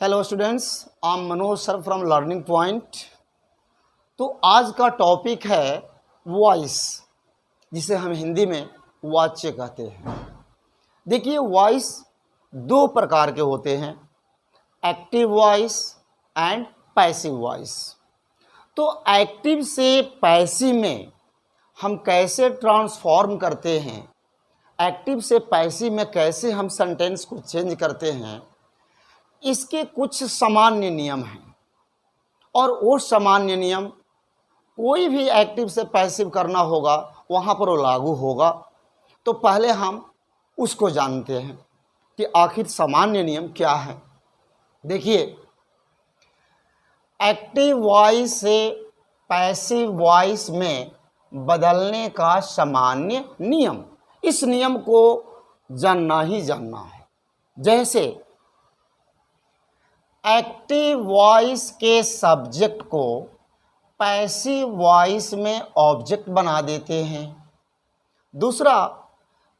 Hello students, I am Manoj sir from learning point. तो आज का टॉपिक है वॉइस, जिसे हम हिंदी में वाच्य कहते हैं। देखिए, वॉइस दो प्रकार के होते हैं, active voice and passive voice. तो एक्टिव से पैसिव में हम कैसे ट्रांसफॉर्म करते हैं, एक्टिव से पैसिव में कैसे हम सेंटेंस को चेंज करते हैं, इसके कुछ सामान्य नियम हैं। और वो सामान्य नियम कोई भी एक्टिव से पैसिव करना होगा वहाँ पर वो लागू होगा। तो पहले हम उसको जानते हैं कि आखिर सामान्य नियम क्या है। देखिए, एक्टिव वॉइस से पैसिव वॉइस में बदलने का सामान्य नियम, इस नियम को जानना ही जानना है। जैसे एक्टिव वॉइस के सब्जेक्ट को पैसिव वॉइस में ऑब्जेक्ट बना देते हैं। दूसरा,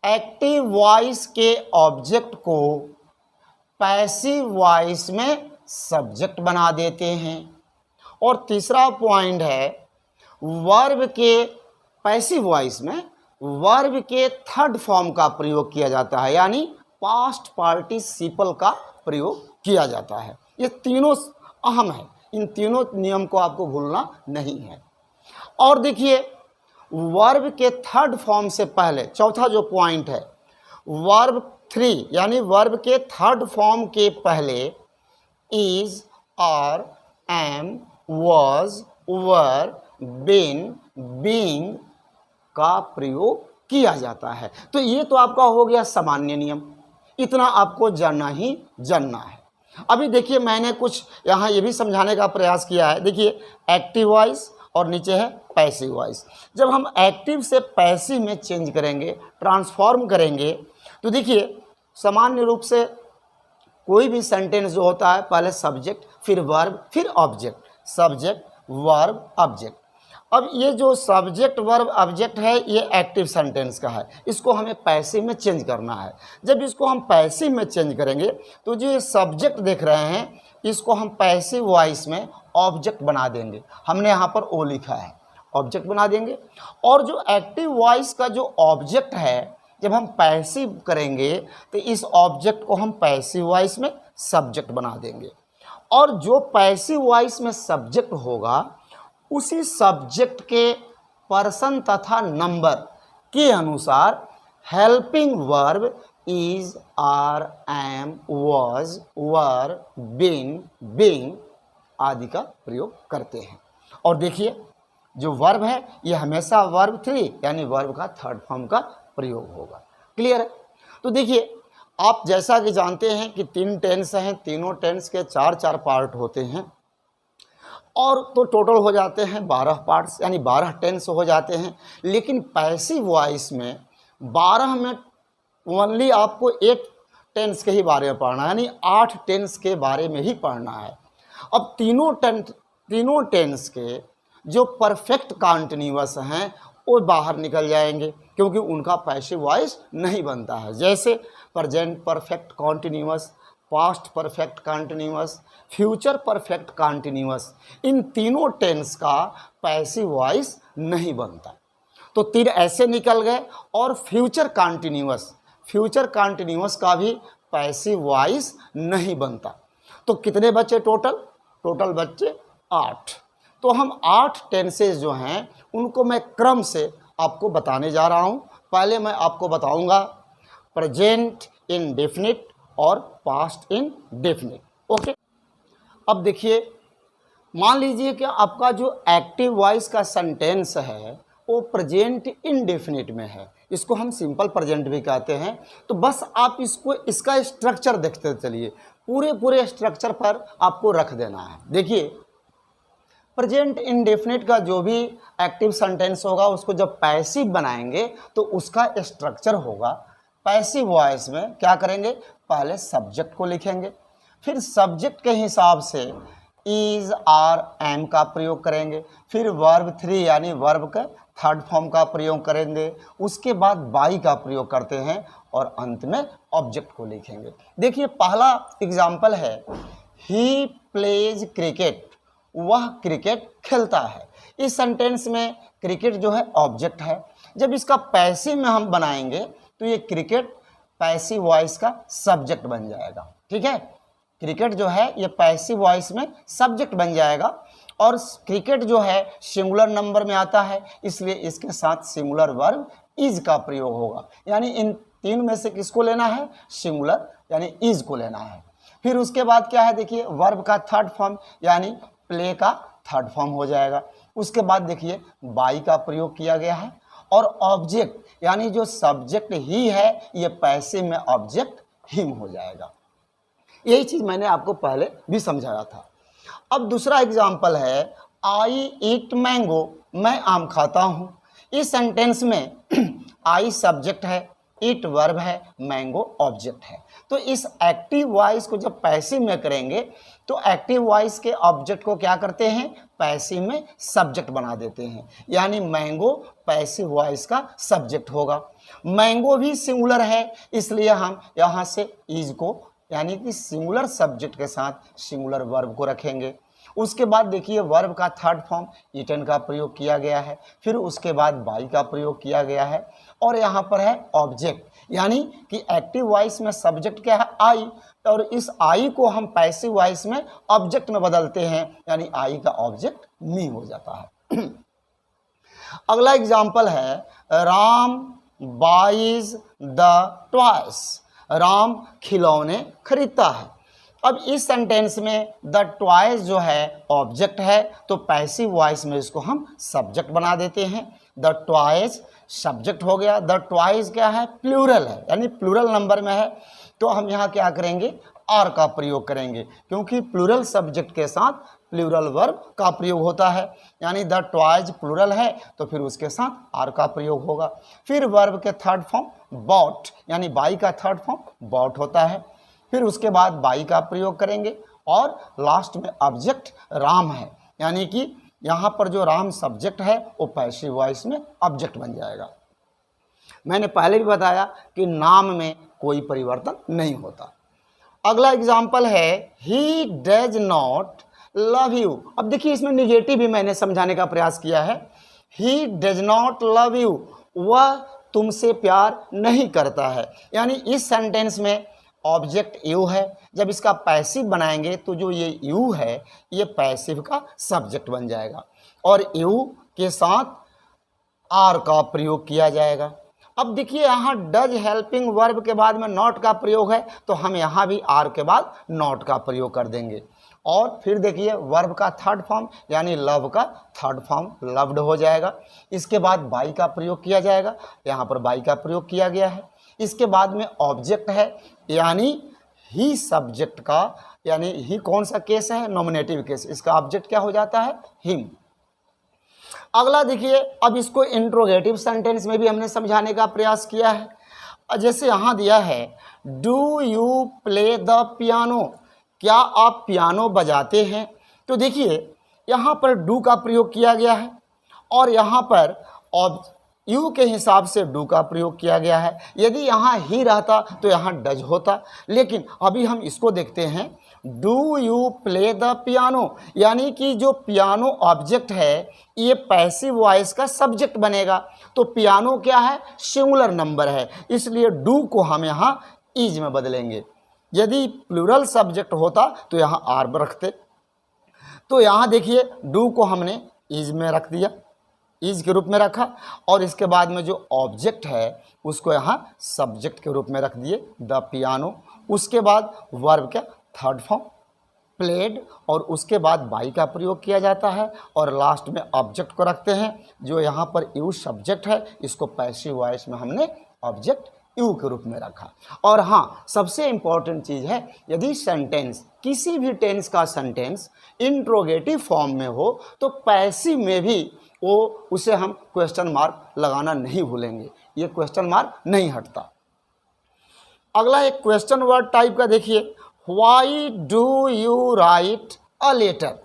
एक्टिव वॉइस के ऑब्जेक्ट को पैसिव वॉइस में सब्जेक्ट बना देते हैं। और तीसरा पॉइंट है, वर्ब के पैसिव वॉइस में वर्ब के थर्ड फॉर्म का प्रयोग किया जाता है, यानी पास्ट पार्टिसिपल का प्रयोग किया जाता है। ये तीनों अहम है, इन तीनों नियम को आपको भूलना नहीं है। और देखिए, वर्ब के थर्ड फॉर्म से पहले चौथा जो पॉइंट है, वर्ब थ्री यानी वर्ब के थर्ड फॉर्म के पहले is, are, am, was, were, been, being का प्रयोग किया जाता है। तो ये तो आपका हो गया सामान्य नियम, इतना आपको जानना ही जानना है। अभी देखिए, मैंने कुछ यहाँ ये भी समझाने का प्रयास किया है। देखिए, एक्टिव वॉइस और नीचे है पैसिव वॉइस। जब हम एक्टिव से पैसिव में चेंज करेंगे, ट्रांसफॉर्म करेंगे, तो देखिए सामान्य रूप से कोई भी सेंटेंस जो होता है, पहले सब्जेक्ट, फिर वर्ब, फिर ऑब्जेक्ट, सब्जेक्ट, वर्ब, ऑब्जेक्ट। अब ये जो सब्जेक्ट वर्ब ऑब्जेक्ट है, ये एक्टिव सेंटेंस का है, इसको हमें पैसिव में चेंज करना है। जब इसको हम पैसिव में चेंज करेंगे तो जो ये सब्जेक्ट देख रहे हैं, इसको हम पैसिव वॉइस में ऑब्जेक्ट बना देंगे। हमने यहाँ पर ओ लिखा है, ऑब्जेक्ट बना देंगे। और जो एक्टिव वॉइस का जो ऑब्जेक्ट है, जब हम पैसिव करेंगे तो इस ऑब्जेक्ट को हम पैसिव वॉइस में सब्जेक्ट बना देंगे। और जो पैसिव वॉइस में सब्जेक्ट होगा, उसी सब्जेक्ट के पर्सन तथा नंबर के अनुसार helping verb is, are, am, was, were, been, being आदि का प्रयोग करते हैं। और देखिए, जो वर्ब है ये हमेशा वर्ब थ्री यानी वर्ब का थर्ड फॉर्म का प्रयोग होगा। क्लियर है? तो देखिए, आप जैसा कि जानते हैं कि तीन टेंस हैं, तीनों टेंस के चार चार पार्ट होते हैं, और तो टोटल हो जाते हैं 12 पार्ट्स, यानी 12 टेंस हो जाते हैं। लेकिन पैसिव वॉइस में 12 में ओनली आपको 8 टेंस के ही बारे में पढ़ना है, यानी 8 टेंस के बारे में ही पढ़ना है। अब तीनों टेंस के जो परफेक्ट कॉन्टिन्यूअस हैं वो बाहर निकल जाएंगे, क्योंकि उनका पैसिव वॉइस नहीं बनता है। जैसे present perfect continuous, past perfect continuous, future perfect continuous, इन तीनों टेंस का पैसिव वॉइस नहीं बनता। तो तीन ऐसे निकल गए। और फ्यूचर कॉन्टिन्यूअस का भी पैसिव वॉइस नहीं बनता। तो कितने बचे टोटल बच्चे 8। तो हम 8 टेंसेज जो हैं उनको मैं क्रम से आपको बताने जा रहा हूँ। पहले मैं आपको बताऊँगा प्रेजेंट इंडेफिनिट और पास्ट इंडेफिनिट। ओके, अब देखिए, मान लीजिए कि आपका जो एक्टिव वॉइस का सेंटेंस है वो प्रेजेंट इंडेफिनिट में है, इसको हम सिंपल प्रेजेंट भी कहते हैं। तो बस आप इसका स्ट्रक्चर देखते चलिए, पूरे स्ट्रक्चर पर आपको रख देना है। देखिए, प्रेजेंट इंडेफिनिट का जो भी एक्टिव सेंटेंस होगा, उसको जब पैसिव बनाएंगे तो उसका स्ट्रक्चर होगा, पैसिव वॉइस में क्या करेंगे, पहले सब्जेक्ट को लिखेंगे, फिर सब्जेक्ट के हिसाब से इज, आर, एम का प्रयोग करेंगे, फिर वर्ब थ्री यानी वर्ब का थर्ड फॉर्म का प्रयोग करेंगे, उसके बाद बाई का प्रयोग करते हैं और अंत में ऑब्जेक्ट को लिखेंगे। देखिए, पहला एग्जाम्पल है ही प्लेज क्रिकेट, वह क्रिकेट खेलता है। इस सेंटेंस में क्रिकेट जो है ऑब्जेक्ट है। जब इसका पैसिव में हम बनाएंगे तो ये क्रिकेट पैसिव वॉइस का सब्जेक्ट बन जाएगा। ठीक है, क्रिकेट जो है ये पैसिव वॉइस में सब्जेक्ट बन जाएगा और क्रिकेट जो है सिंगुलर नंबर में आता है, इसलिए इसके साथ सिंगुलर वर्ब इज का प्रयोग होगा। यानी इन तीन में से किसको लेना है? सिंगुलर यानी इज को लेना है। फिर उसके बाद क्या है, देखिए वर्ब का थर्ड फॉर्म यानी प्ले का थर्ड फॉर्म हो जाएगा। उसके बाद देखिए बाई का प्रयोग किया गया है और ऑब्जेक्ट यानी जो सब्जेक्ट ही है ये पैसिव में ऑब्जेक्ट हिम हो जाएगा। यही चीज मैंने आपको पहले भी समझाया था। अब दूसरा एग्जाम्पल है आई ईट मैंगो, मैं आम खाता हूँ। इस सेंटेंस में आई सब्जेक्ट है, ईट वर्ब है, मैंगो ऑब्जेक्ट है। तो इस एक्टिव वॉइस को जब पैसिव में करेंगे तो एक्टिव वॉइस के ऑब्जेक्ट को क्या करते हैं? पैसिव में सब्जेक्ट बना देते हैं। यानी मैंगो पैसिव वॉइस का सब्जेक्ट होगा। मैंगो भी सिंगुलर है, इसलिए हम यहाँ से इज को यानी कि सिंगुलर सब्जेक्ट के साथ सिंगुलर वर्ब को रखेंगे। उसके बाद देखिए वर्ब का थर्ड फॉर्म ईटन का प्रयोग किया गया है, फिर उसके बाद बाई का प्रयोग किया गया है और यहाँ पर है ऑब्जेक्ट, यानी कि एक्टिव वॉइस में सब्जेक्ट क्या है? आई, और इस आई को हम पैसिव वॉइस में ऑब्जेक्ट में बदलते हैं, यानी आई का ऑब्जेक्ट मी हो जाता है। अगला एग्जाम्पल है Ram buys the toys, Ram खिलौने खरीदता है। अब इस सेंटेंस में द टॉयज जो है ऑब्जेक्ट है, तो पैसिव वॉइस में इसको हम सब्जेक्ट बना देते हैं। द टॉयज सब्जेक्ट हो गया। द टॉयज क्या है? प्लूरल है, यानी प्लूरल नंबर में है, तो हम यहाँ क्या करेंगे? आर का प्रयोग करेंगे, क्योंकि प्लूरल सब्जेक्ट के साथ प्लूरल वर्ब का प्रयोग होता है। यानी द टॉयज प्लूरल है तो फिर उसके साथ आर का प्रयोग होगा। फिर वर्ब के थर्ड फॉर्म बॉट, यानी बाई का थर्ड फॉर्म बॉट होता है। फिर उसके बाद बाई का प्रयोग करेंगे और लास्ट में ऑब्जेक्ट राम है, यानी कि यहाँ पर जो राम सब्जेक्ट है वो पैसिव वॉइस में ऑब्जेक्ट बन जाएगा। मैंने पहले भी बताया कि नाम में कोई परिवर्तन नहीं होता। अगला एग्जाम्पल है he does not love you. अब देखिए इसमें निगेटिव भी मैंने समझाने का प्रयास किया है। He does not love you, वह तुमसे प्यार नहीं करता है। यानी इस सेंटेंस में ऑब्जेक्ट यू है, जब इसका पैसिव बनाएंगे तो जो ये यू है ये पैसिव का सब्जेक्ट बन जाएगा और यू के साथ आर का प्रयोग किया जाएगा। अब देखिए यहाँ डज हेल्पिंग वर्ब के बाद में नॉट का प्रयोग है, तो हम यहाँ भी आर के बाद नॉट का प्रयोग कर देंगे। और फिर देखिए वर्ब का थर्ड फॉर्म यानी लव का थर्ड फॉर्म लव्ड हो जाएगा। इसके बाद बाई का प्रयोग किया जाएगा, यहाँ पर बाई का प्रयोग किया गया है। इसके बाद में ऑब्जेक्ट है, यानी ही सब्जेक्ट का, यानी ही कौन सा केस है? नॉमिनेटिव केस, इसका ऑब्जेक्ट क्या हो जाता है? हिम। अगला देखिए, अब इसको इंट्रोगेटिव सेंटेंस में भी हमने समझाने का प्रयास किया है। जैसे यहाँ दिया है do you play the piano, क्या आप पियानो बजाते हैं? तो देखिए यहाँ पर डू का प्रयोग किया गया है और यहाँ पर यू के हिसाब से डू का प्रयोग किया गया है। यदि यहाँ ही रहता तो यहाँ डज होता, लेकिन अभी हम इसको देखते हैं। Do you play the piano, यानी कि जो पियानो ऑब्जेक्ट है ये पैसिव वॉइस का सब्जेक्ट बनेगा। तो पियानो क्या है? सिंगुलर नंबर है, इसलिए डू को हम यहाँ इज में बदलेंगे। यदि प्लूरल सब्जेक्ट होता तो यहाँ आर रखते। तो यहाँ देखिए डू को हमने इज में रख दिया, इज के रूप में रखा, और इसके बाद में जो ऑब्जेक्ट है उसको यहाँ सब्जेक्ट के रूप में रख दिए द पियानो। उसके बाद वर्ब का थर्ड फॉर्म प्लेड, और उसके बाद बाई का प्रयोग किया जाता है और लास्ट में ऑब्जेक्ट को रखते हैं। जो यहाँ पर यू सब्जेक्ट है इसको पैसिव वॉइस में हमने ऑब्जेक्ट यू के रूप में रखा। और हाँ, सबसे इम्पॉर्टेंट चीज़ है, यदि सेंटेंस किसी भी टेंस का सेंटेंस इंट्रोगेटिव फॉर्म में हो तो पैसिव में भी वो उसे हम क्वेश्चन मार्क लगाना नहीं भूलेंगे, ये क्वेश्चन मार्क नहीं हटता। अगला एक क्वेश्चन वर्ड टाइप का देखिए, why do you write a letter,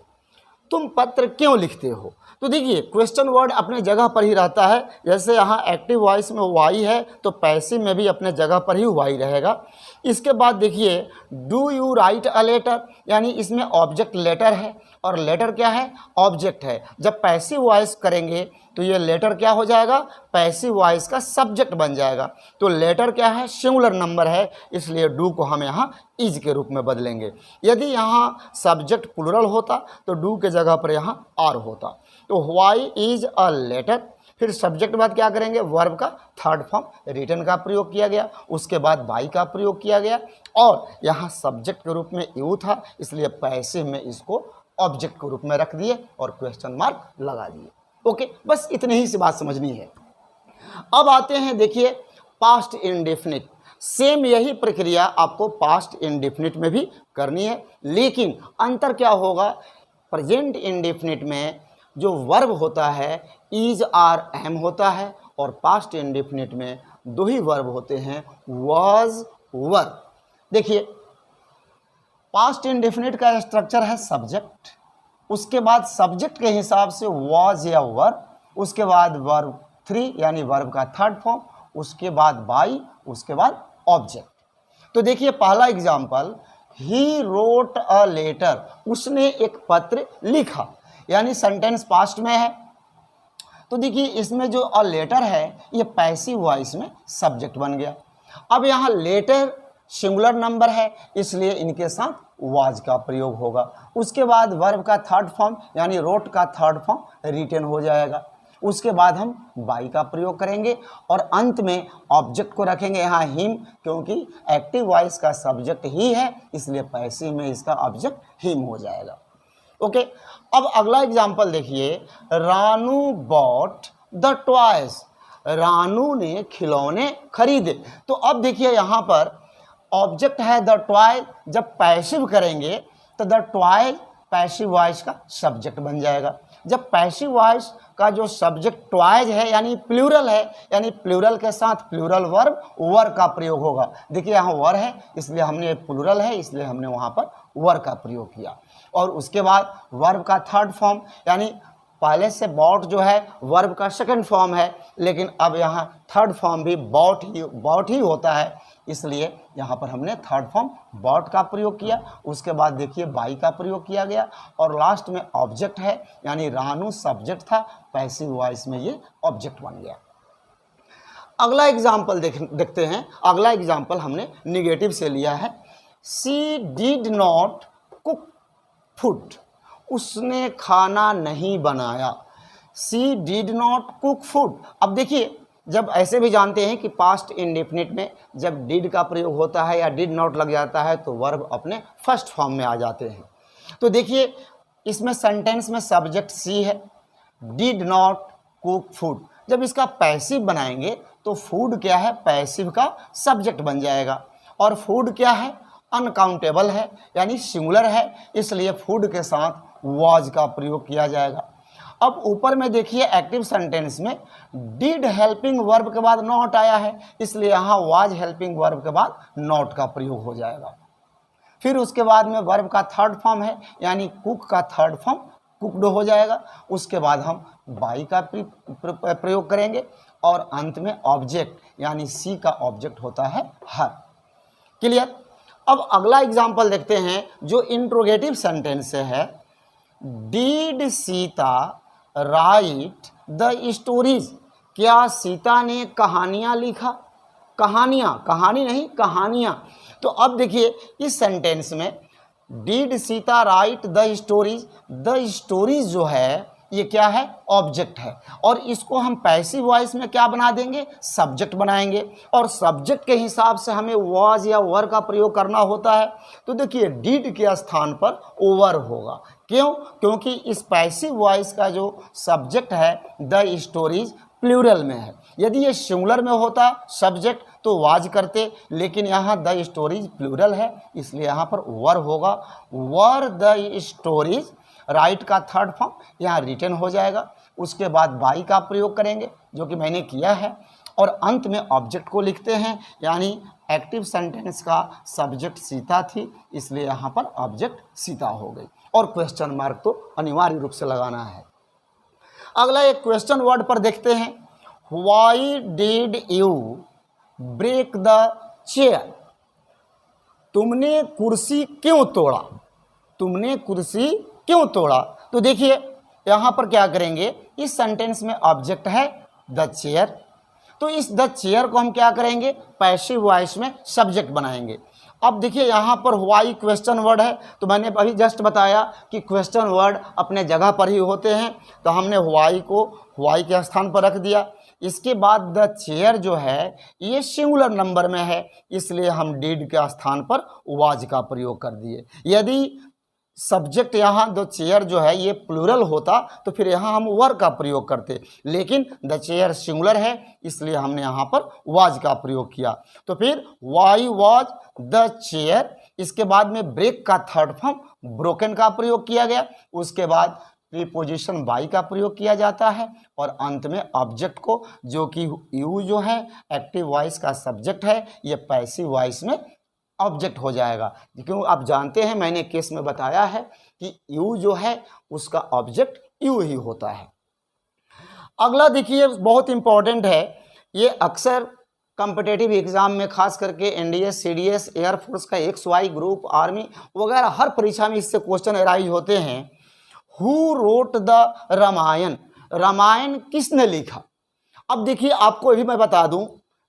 तुम पत्र क्यों लिखते हो? तो देखिए क्वेश्चन वर्ड अपने जगह पर ही रहता है। जैसे यहाँ एक्टिव वॉइस में वाई है तो पैसिव में भी अपने जगह पर ही वाई रहेगा। इसके बाद देखिए do you write a letter, यानी इसमें ऑब्जेक्ट लेटर है और लेटर क्या है, ऑब्जेक्ट है। जब पैसिव वॉइस करेंगे तो ये लेटर क्या हो जाएगा, पैसिव वॉइस का सब्जेक्ट बन जाएगा। तो लेटर क्या है, सिंगुलर नंबर है, इसलिए डू को हम यहाँ इज के रूप में बदलेंगे। यदि यहाँ सब्जेक्ट प्लुरल होता तो डू के जगह पर यहाँ आर होता। तो व्हाई इज अ लेटर, फिर सब्जेक्ट बाद क्या करेंगे, वर्ब का थर्ड फॉर्म रिटन का प्रयोग किया गया, उसके बाद बाई का प्रयोग किया गया और यहाँ सब्जेक्ट के रूप में यू था, इसलिए पैसिव में इसको ऑब्जेक्ट के रूप में रख दिए और क्वेश्चन मार्क लगा दिए। ओके, बस इतनी ही सी बात समझनी है। अब आते हैं देखिए पास्ट इंडेफिनिट। सेम यही प्रक्रिया आपको पास्ट इंडेफिनिट में भी करनी है, लेकिन अंतर क्या होगा, प्रेजेंट इंडेफिनिट में जो वर्ब होता है इज आर एम होता है और पास्ट इंडेफिनिट में दो ही वर्ब होते हैं, वाज वर। देखिए पास्ट इंडेफिनिट का स्ट्रक्चर है सब्जेक्ट, उसके बाद सब्जेक्ट के हिसाब से वाज या वर, उसके बाद वर्ब थ्री यानी वर्ब का थर्ड फॉर्म, उसके बाद बाई, उसके बाद ऑब्जेक्ट। तो देखिए पहला example, he wrote a letter, उसने एक पत्र लिखा, यानी सेंटेंस पास्ट में है। तो देखिए इसमें जो अ लेटर है ये पैसिव वॉइस में सब्जेक्ट बन गया। अब यहाँ लेटर सिंगुलर नंबर है, इसलिए इनके साथ वाज का प्रयोग होगा। उसके बाद वर्ब का थर्ड फॉर्म यानी रोट का थर्ड फॉर्म रिटन हो जाएगा। उसके बाद हम बाई का प्रयोग करेंगे और अंत में ऑब्जेक्ट को रखेंगे यहाँ हिम, क्योंकि एक्टिव वॉइस का सब्जेक्ट ही है, इसलिए पैसिव में इसका ऑब्जेक्ट हिम हो जाएगा। ओके, अब अगला एग्जाम्पल देखिए, Ranu bought the toys, Ranu ने खिलौने खरीदे। तो अब देखिए यहाँ पर ऑब्जेक्ट है द टॉय, जब पैसिव करेंगे तो द टॉय पैसिव वॉइस का सब्जेक्ट बन जाएगा। जब पैसिव वॉइस का जो सब्जेक्ट टॉयज है यानी प्लूरल है, यानी प्लूरल के साथ प्लूरल वर्ब वर का प्रयोग होगा। देखिए यहाँ वर है इसलिए हमने प्लूरल है इसलिए हमने वहाँ पर वर का प्रयोग किया। और उसके बाद वर्ब का थर्ड फॉर्म, यानी पहले से बॉट जो है वर्ब का सेकंड फॉर्म है, लेकिन अब यहाँ थर्ड फॉर्म भी बॉट ही होता है, इसलिए यहाँ पर हमने थर्ड फॉर्म बॉट का प्रयोग किया। उसके बाद देखिए बाई का प्रयोग किया गया और लास्ट में ऑब्जेक्ट है, यानी रानू सब्जेक्ट था, पैसिव वॉइस में ये ऑब्जेक्ट बन गया। अगला एग्जाम्पल देखते हैं। अगला एग्जाम्पल हमने निगेटिव से लिया है, she did not cook food, उसने खाना नहीं बनाया। She did not cook food. अब देखिए जब ऐसे भी जानते हैं कि पास्ट इंडेफिनिट में जब डिड का प्रयोग होता है या डिड नॉट लग जाता है तो वर्ब अपने फर्स्ट फॉर्म में आ जाते हैं। तो देखिए इसमें सेंटेंस में सब्जेक्ट सी है, डिड नॉट कुक फूड। जब इसका पैसिव बनाएंगे तो फूड क्या है, पैसिव का सब्जेक्ट बन जाएगा और फूड क्या है, अनकाउंटेबल है यानी सिंगुलर है, इसलिए फूड के साथ वाज का प्रयोग किया जाएगा। अब ऊपर में देखिए एक्टिव सेंटेंस में डिड हेल्पिंग वर्ब के बाद नॉट आया है, इसलिए यहाँ वाज हेल्पिंग वर्ब के बाद नॉट का प्रयोग हो जाएगा। फिर उसके बाद में वर्ब का थर्ड फॉर्म है यानी कुक का थर्ड फॉर्म कुकड हो जाएगा। उसके बाद हम बाई का प्रयोग करेंगे और अंत में ऑब्जेक्ट यानी सी का ऑब्जेक्ट होता है हर। क्लियर। अब अगला एग्जाम्पल देखते हैं जो इंट्रोगेटिव सेंटेंस से है, did Sita right the stories, क्या सीता ने कहानियाँ लिखा, कहानियाँ, कहानी नहीं कहानियाँ। तो अब देखिए इस सेंटेंस में did Sita right the stories, the stories जो है ये क्या है, ऑब्जेक्ट है और इसको हम पैसिव वॉइस में क्या बना देंगे, सब्जेक्ट बनाएंगे और सब्जेक्ट के हिसाब से हमें वाज या वर का प्रयोग करना होता है। तो देखिए डिड के स्थान पर ओवर होगा, क्यों, क्योंकि इस पैसिव वॉइस का जो सब्जेक्ट है द स्टोरीज प्लूरल में है। यदि ये सिंगुलर में होता सब्जेक्ट तो वाज करते, लेकिन यहाँ द स्टोरीज प्लूरल है इसलिए यहाँ पर वर होगा, वर द स्टोरीज, राइट का थर्ड फॉर्म यहाँ रिटन हो जाएगा। उसके बाद बाई का प्रयोग करेंगे जो कि मैंने किया है और अंत में ऑब्जेक्ट को लिखते हैं, यानी एक्टिव सेंटेंस का सब्जेक्ट सीता थी इसलिए यहाँ पर ऑब्जेक्ट सीता हो गई और क्वेश्चन मार्क तो अनिवार्य रूप से लगाना है। अगला एक क्वेश्चन वर्ड पर देखते हैं, why did you break the chair? तुमने कुर्सी क्यों तोड़ा? तुमने कुर्सी क्यों तोड़ा? तो देखिए यहाँ पर क्या करेंगे, इस सेंटेंस में ऑब्जेक्ट है द चेयर, तो इस द चेयर को हम क्या करेंगे, पैसिव वॉइस में सब्जेक्ट बनाएंगे। अब देखिए यहाँ पर व्हाई क्वेश्चन वर्ड है, तो मैंने अभी जस्ट बताया कि क्वेश्चन वर्ड अपने जगह पर ही होते हैं, तो हमने व्हाई को व्हाई के स्थान पर रख दिया। इसके बाद द चेयर जो है ये सिंगुलर नंबर में है, इसलिए हम डिड के स्थान पर वाज का प्रयोग कर दिए। यदि सब्जेक्ट यहाँ द चेयर जो है ये प्लूरल होता तो फिर यहाँ हम वर का प्रयोग करते, लेकिन द चेयर सिंगुलर है इसलिए हमने यहाँ पर वाज का प्रयोग किया। तो फिर वाई वाज द चेयर, इसके बाद में ब्रेक का थर्ड फॉर्म ब्रोकन का प्रयोग किया गया, उसके बाद प्रीपोजिशन बाई का प्रयोग किया जाता है, और अंत में ऑब्जेक्ट को, जो कि यू जो है एक्टिव वॉइस का सब्जेक्ट है, ये पैसिव वॉइस में ऑब्जेक्ट हो जाएगा। क्यों, आप जानते हैं मैंने केस में बताया है कि यू जो है उसका ऑब्जेक्ट यू ही होता है। अगला देखिए बहुत इंपॉर्टेंट है, ये अक्सर कॉम्पिटिटिव एग्जाम में खास करके एनडीएस, सीडीएस, एयरफोर्स का XY ग्रुप, आर्मी वगैरह हर परीक्षा में इससे क्वेश्चन अराइज होते हैं। Who wrote the Ramayan? Ramayan किसने लिखा? अब देखिए आपको अभी मैं बता दूं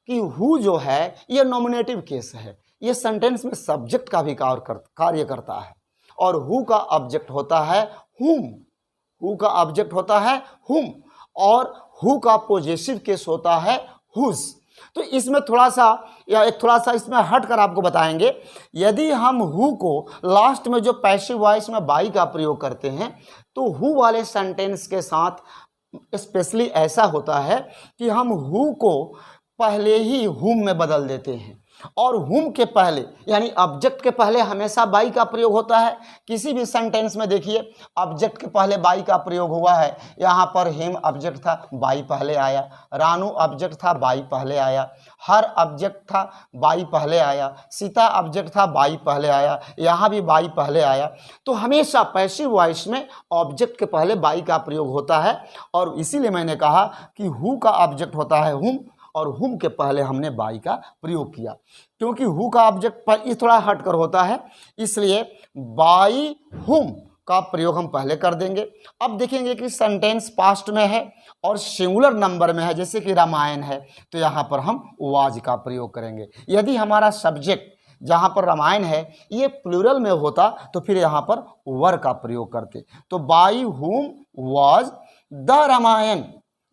कि हु जो है ये नॉमिनेटिव केस है, ये सेंटेंस में सब्जेक्ट का भी कार्य करता है, और हु का ऑब्जेक्ट होता है हुम, हु का ऑब्जेक्ट होता है हुम, और हु का पॉजेसिव केस होता है हुज। तो इसमें थोड़ा सा इसमें हट कर आपको बताएंगे, यदि हम हु को लास्ट में जो पैसिव वॉइस में बाई का प्रयोग करते हैं तो हु वाले सेंटेंस के साथ स्पेशली ऐसा होता है कि हम हु को पहले ही हुम में बदल देते हैं, और हुम के पहले यानी ऑब्जेक्ट के पहले हमेशा बाई का प्रयोग होता है। किसी भी सेंटेंस में देखिए ऑब्जेक्ट के पहले बाई का प्रयोग हुआ है, यहाँ पर हिम ऑब्जेक्ट था, बाई पहले आया, रानू ऑब्जेक्ट था, बाई पहले आया, हर ऑब्जेक्ट था, बाई पहले आया, सीता ऑब्जेक्ट था, बाई पहले आया, यहाँ भी बाई पहले आया। तो हमेशा पैसिव वॉइस में ऑब्जेक्ट के पहले बाई का प्रयोग होता है, और इसीलिए मैंने कहा कि हु का ऑब्जेक्ट होता है हुम, और हुम के पहले हमने बाई का प्रयोग किया, क्योंकि हु का ऑब्जेक्ट पर इस थोड़ा हटकर होता है, इसलिए बाई हुम का प्रयोग हम पहले कर देंगे। अब देखेंगे कि सेंटेंस पास्ट में है और सिंगुलर नंबर में है, जैसे कि रामायण है, तो यहाँ पर हम वाज का प्रयोग करेंगे। यदि हमारा सब्जेक्ट जहाँ पर रामायण है ये प्लूरल में होता तो फिर यहाँ पर वर का प्रयोग करते, तो बाई हुम वाज द रामायण,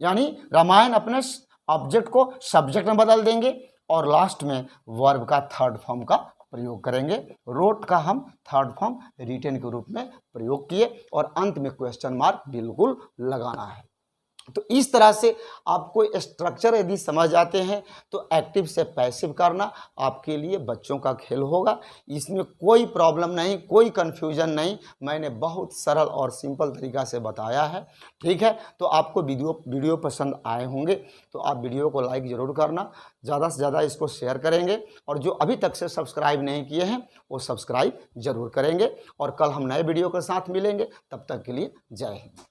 यानी रामायण अपने ऑब्जेक्ट को सब्जेक्ट में बदल देंगे, और लास्ट में वर्ब का थर्ड फॉर्म का प्रयोग करेंगे। रोट का हम थर्ड फॉर्म रिटन के रूप में प्रयोग किए, और अंत में क्वेश्चन मार्क बिल्कुल लगाना है। तो इस तरह से आपको स्ट्रक्चर यदि समझ जाते हैं तो एक्टिव से पैसिव करना आपके लिए बच्चों का खेल होगा। इसमें कोई प्रॉब्लम नहीं, कोई कन्फ्यूजन नहीं, मैंने बहुत सरल और सिंपल तरीका से बताया है। ठीक है, तो आपको वीडियो पसंद आए होंगे तो आप वीडियो को लाइक ज़रूर करना, ज़्यादा से ज़्यादा इसको शेयर करेंगे, और जो अभी तक से सब्सक्राइब नहीं किए हैं वो सब्सक्राइब ज़रूर करेंगे। और कल हम नए वीडियो के साथ मिलेंगे, तब तक के लिए जय हिंद।